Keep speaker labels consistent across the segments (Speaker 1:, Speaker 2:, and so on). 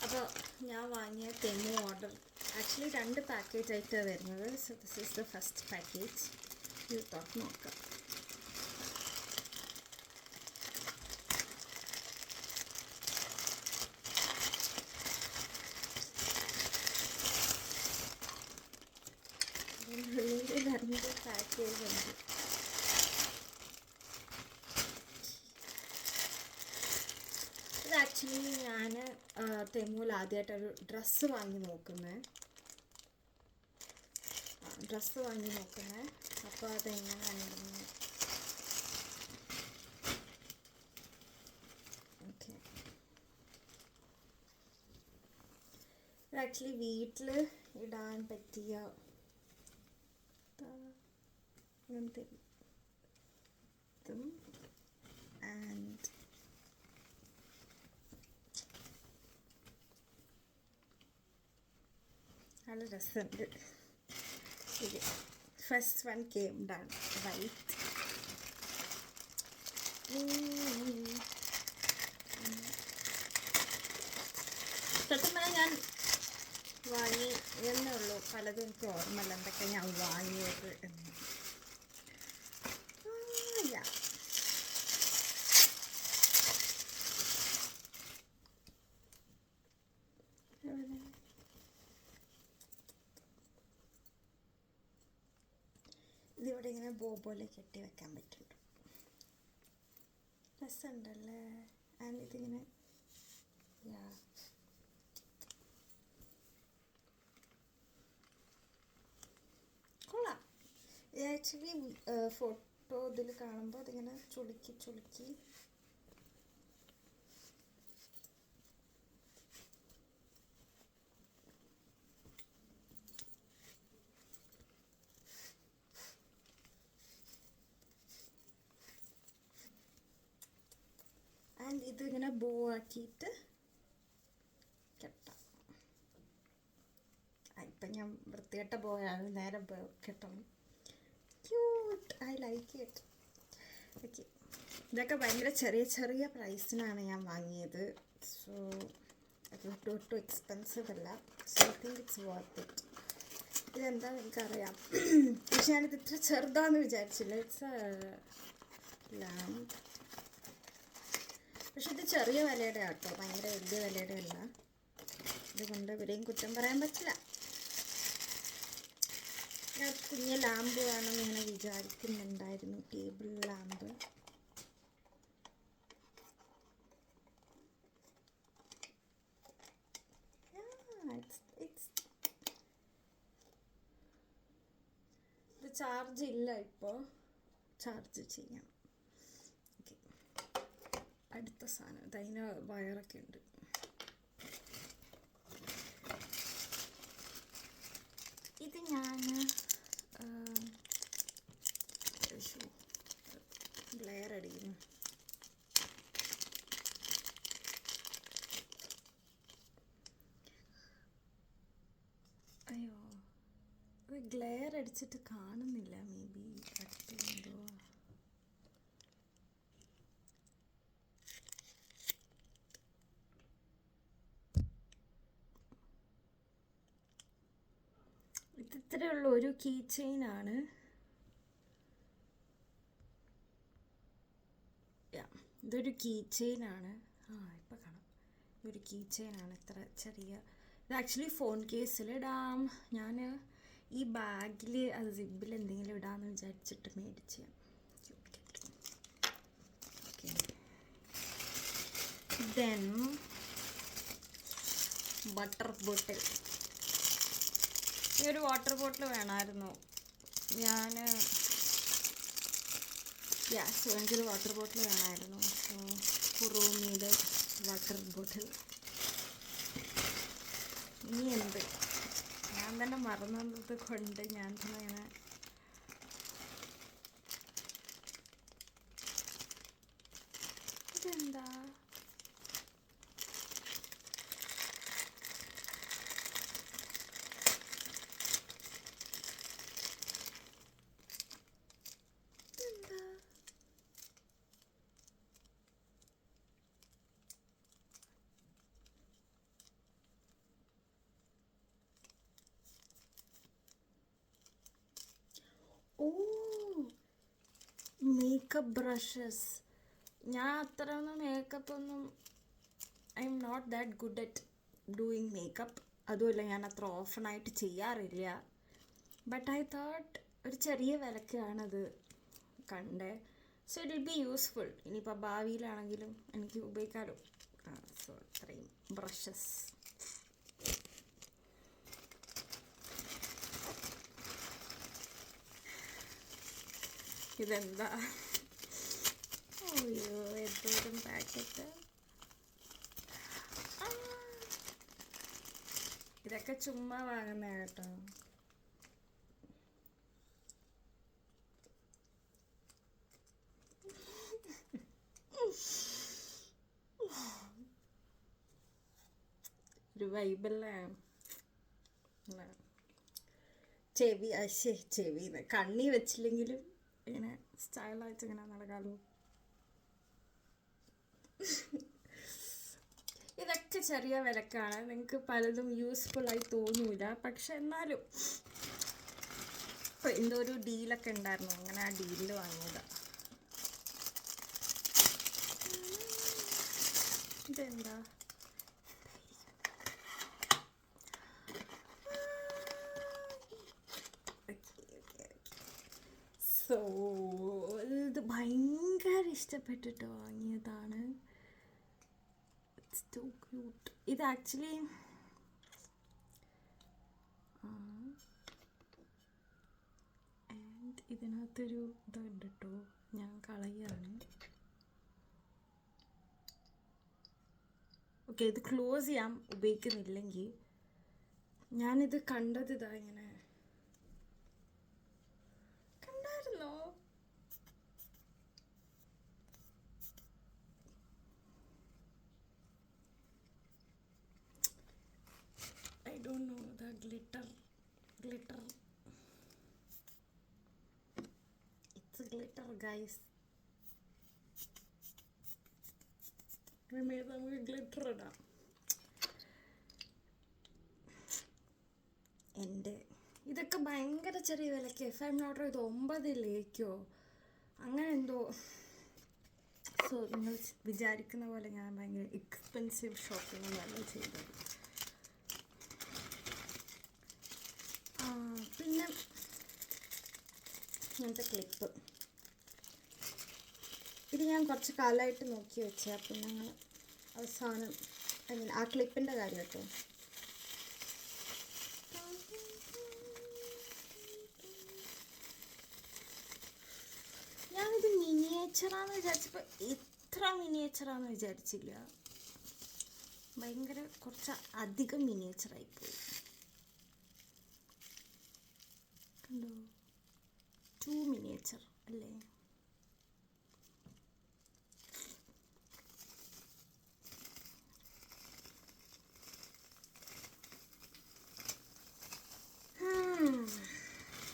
Speaker 1: അപ്പോൾ ഞാൻ വാങ്ങിയ തെമ്മു ഓർഡർ ആക്ച്വലി 2 പാക്കേജ് ആയിട്ടാണ് വരുന്നത്. So this is the first package. ഇത് തുറന്ന് നോക്കാം. ഉള്ളിൽ 2 പാക്കേജ് ഉണ്ട്. ഇത് ആക്ച്വലി ഞാൻ തെമ്മുവിൽ ആദ്യമായിട്ടൊരു ഡ്രസ്സ് വാങ്ങി നോക്കുന്നത്. അപ്പോൾ അതെങ്ങനെയാണെന്ന് ഓക്കെ. ഇത് ആക്ച്വലി വീട്ടിൽ ഇടാൻ പറ്റിയ അങ്ങനത്തെ ഇതും ആൻഡ് നല്ല രസമുണ്ട്. ഇത് first one came done white. സത്യം പറഞ്ഞാൽ ഞാൻ വാങ്ങി എന്നേ ഉള്ളൂ, പലതും എനിക്ക് ഓർമ്മയില്ല എന്തൊക്കെ ഞാൻ വാങ്ങിയത് എന്ന്. ഇതിവിടെ ഇങ്ങനെ ബോ പോലെ കെട്ടി വെക്കാൻ പറ്റുന്നുണ്ട്. രസമുണ്ടല്ലേ. ആൻഡ് ഇതിങ്ങനെ കൊള്ളാം. ആക്ച്വലി ഫോട്ടോ ഇതിൽ കാണുമ്പോൾ അതിങ്ങനെ ചുളുക്കി ആൻഡ് ഇതിങ്ങനെ ബോ ആക്കിയിട്ട് കെട്ടാം. ഇപ്പം ഞാൻ വൃത്തികെട്ട ബോയാണ്, നേരെ ബോ കെട്ടണം. Cute, I like it. Okay, ഇതൊക്കെ ഭയങ്കര ചെറിയ പ്രൈസിനാണ് ഞാൻ വാങ്ങിയത്. സോ അത് ഒട്ടും എക്സ്പെൻസീവ് അല്ല. So I think it's worth it. ഇതെന്താണെന്ന് എനിക്കറിയാം, പക്ഷെ ഞാനിത് ഇത്ര ചെറുതാണെന്ന് വിചാരിച്ചില്ല. It's lamp. പക്ഷെ ഇത് ചെറിയ വിലയുടെ ആട്ടോ, ഭയങ്കര വലിയ വിലയുടെ അല്ല. ഇതുകൊണ്ട് ഇവരെയും കുറ്റം പറയാൻ പറ്റില്ല. ഞാൻ കുഞ്ഞ് ലാമ്പ് വേണമെന്ന് ഇങ്ങനെ വിചാരിക്കുന്നുണ്ടായിരുന്നു, ടേബിൾ ലാമ്പ്. ഇത് ചാർജ് ഇല്ല, ഇപ്പോൾ ചാർജ് ചെയ്യാം. അടുത്ത സാധനം അതിന് വയറൊക്കെ ഉണ്ട്. ഇത് ഞാൻ ഗ്ലെയർ അടിക്കുന്നു. അയ്യോ, ഗ്ലെയർ അടിച്ചിട്ട് കാണുന്നില്ല. മേ ബി അടുത്തുണ്ടോ? ഇത്രയുള്ള ഒരു കീ ചെയിനാണ്. ഇതൊരു കീ ചെയിനാണ്. ഇപ്പം കാണാം. ഇതൊരു കീ ചെയിനാണ്. ഇത്ര ചെറിയ. ഇത് ആക്ച്വലി ഫോൺ കേസിൽ ഇടാം. ഞാൻ ഈ ബാഗിൽ അത് സിബിൽ എന്തെങ്കിലും ഇടാമെന്ന് വിചാരിച്ചിട്ട് മേടിച്ച്. Okay, then water bottle. ഈ ഒരു വാട്ടർ ബോട്ടിൽ വേണമായിരുന്നു. എനിക്കൊരു വാട്ടർ ബോട്ടിൽ വേണമായിരുന്നു. സോ കുറൂമിയുടെ വാട്ടർ ബോട്ടിൽ. ഇനി എന്ത്, ഞാൻ തന്നെ മറന്നത് കൊണ്ട് ഞാൻ തന്നെ ഇങ്ങനെ ഇതെന്താ മേക്കപ്പ് ബ്രഷസ്. ഞാൻ അത്രയൊന്നും മേക്കപ്പ് ഒന്നും, I'm not that good at doing makeup. അതുമല്ല ഞാൻ അത്ര ഓഫണായിട്ട് ചെയ്യാറില്ല. ബട്ട് ഐ തോട്ട് ഒരു ചെറിയ വിലക്കാണത് കണ്ടേ. So it will be useful. ഇനിയിപ്പോൾ ഭാവിയിലാണെങ്കിലും എനിക്ക് ഉപയോഗിക്കാമല്ലോ. സോ അത്രയും ബ്രഷസ്. ഇതെന്താ? അയ്യോ, എന്തോരം പാക്കറ്റ്. ഇതൊക്കെ ചുമ്മാ വാങ്ങുന്ന കേട്ടോ. ഒരു വൈബല്ലേ. ചെവി കണ്ണി വെച്ചില്ലെങ്കിലും ഇങ്ങനെ സ്റ്റൈലായിട്ട് ഇങ്ങനെ നടക്കാമല്ലോ. ഇതൊക്കെ ചെറിയ വിലക്കാണ്. നിങ്ങൾക്ക് പലതും യൂസ്ഫുള്ളായി തോന്നൂല. പക്ഷെ എന്നാലും എന്തോ ഒരു ഡീലൊക്കെ ഉണ്ടായിരുന്നു, അങ്ങനെ ആ ഡീലിൽ വാങ്ങിയതാണ്. ഇതെന്താ? സോ ഇത് ഭയങ്കര ഇഷ്ടപ്പെട്ടിട്ട് വാങ്ങിയതാണ്. It's too cute. ഇത് ആക്ച്വലി ആൻഡ് ഇതിനകത്തൊരു ഇതുണ്ട് കേട്ടോ, ഞാൻ കളയാണ്. ഓക്കെ, ഇത് ക്ലോസ് ചെയ്യാൻ ഉപയോഗിക്കുന്നില്ലെങ്കിൽ. ഞാനിത് കണ്ടത് ഇതാ ഇങ്ങനെ കണ്ടായിരുന്നോ? I don't know, the glitter. It's glitter, guys. നമുക്ക് ഗ്ലിറ്റർ ഇടാം. എൻ്റെ ഇതൊക്കെ ഭയങ്കര ചെറിയ വിലയ്ക്ക്. If I'm not wrong, ഇത് 9 അങ്ങനെ എന്തോ. സോ നിങ്ങൾ വിചാരിക്കുന്ന പോലെ ഞാൻ ഭയങ്കര എക്സ്പെൻസീവ് ഷോപ്പിംഗ് ഒന്നും ചെയ്തത്. പിന്നെ ഇങ്ങനത്തെ ക്ലിപ്പ്, ഇത് ഞാൻ കുറച്ച് കാലമായിട്ട് നോക്കി വെച്ചേ. അപ്പം ഞങ്ങൾ അവസാനം അങ്ങനെ ആ ക്ലിപ്പിൻ്റെ കാര്യം കേട്ടോ. ഞാനിത് മിനിയേച്ചറാന്ന് വിചാരിച്ചപ്പോൾ ഇത്ര മിനിയേച്ചറാന്ന് വിചാരിച്ചില്ല. ഭയങ്കര കുറച്ച് അധികം മിനിയേച്ചറായിപ്പോയി. കണ്ടോ? 2 മിനിയേച്ചർ അല്ലേ?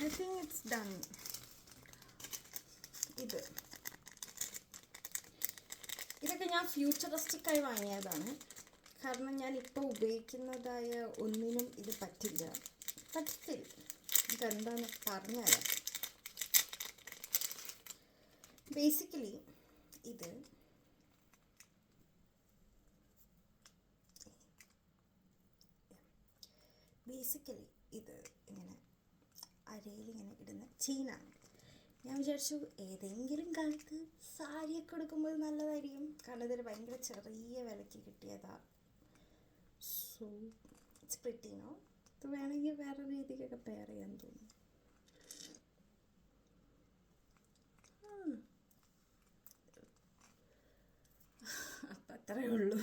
Speaker 1: I think it's done. ഇതൊക്കെ ഞാൻ ഫ്യൂച്ചറിസ്റ്റിക്കായി വാങ്ങിയതാണ്. കാരണം ഞാൻ ഇപ്പോൾ ഉപയോഗിക്കുന്നതായ ഒന്നിനും ഇത് പറ്റില്ല. പറ്റില്ല, ഇതെന്താണെന്ന് പറഞ്ഞുതരാം. ബേസിക്കലി ഇത് ഇങ്ങനെ അരയിലിങ്ങനെ ഇടുന്ന ചെയിനാണ്. ഞാൻ വിചാരിച്ചു ഏതെങ്കിലും കാലത്ത് സാരിയൊക്കെ എടുക്കുമ്പോൾ നല്ലതായിരിക്കും. കാരണം ഇതിൽ ഭയങ്കര ചെറിയ വിലയ്ക്ക് കിട്ടിയതാണ്. So it's pretty no. ഇത് വേണമെങ്കിൽ വേറെ രീതിക്കൊക്കെ പെയർ ചെയ്യാൻ തോന്നും. അപ്പം അത്രയേ ഉള്ളൂ.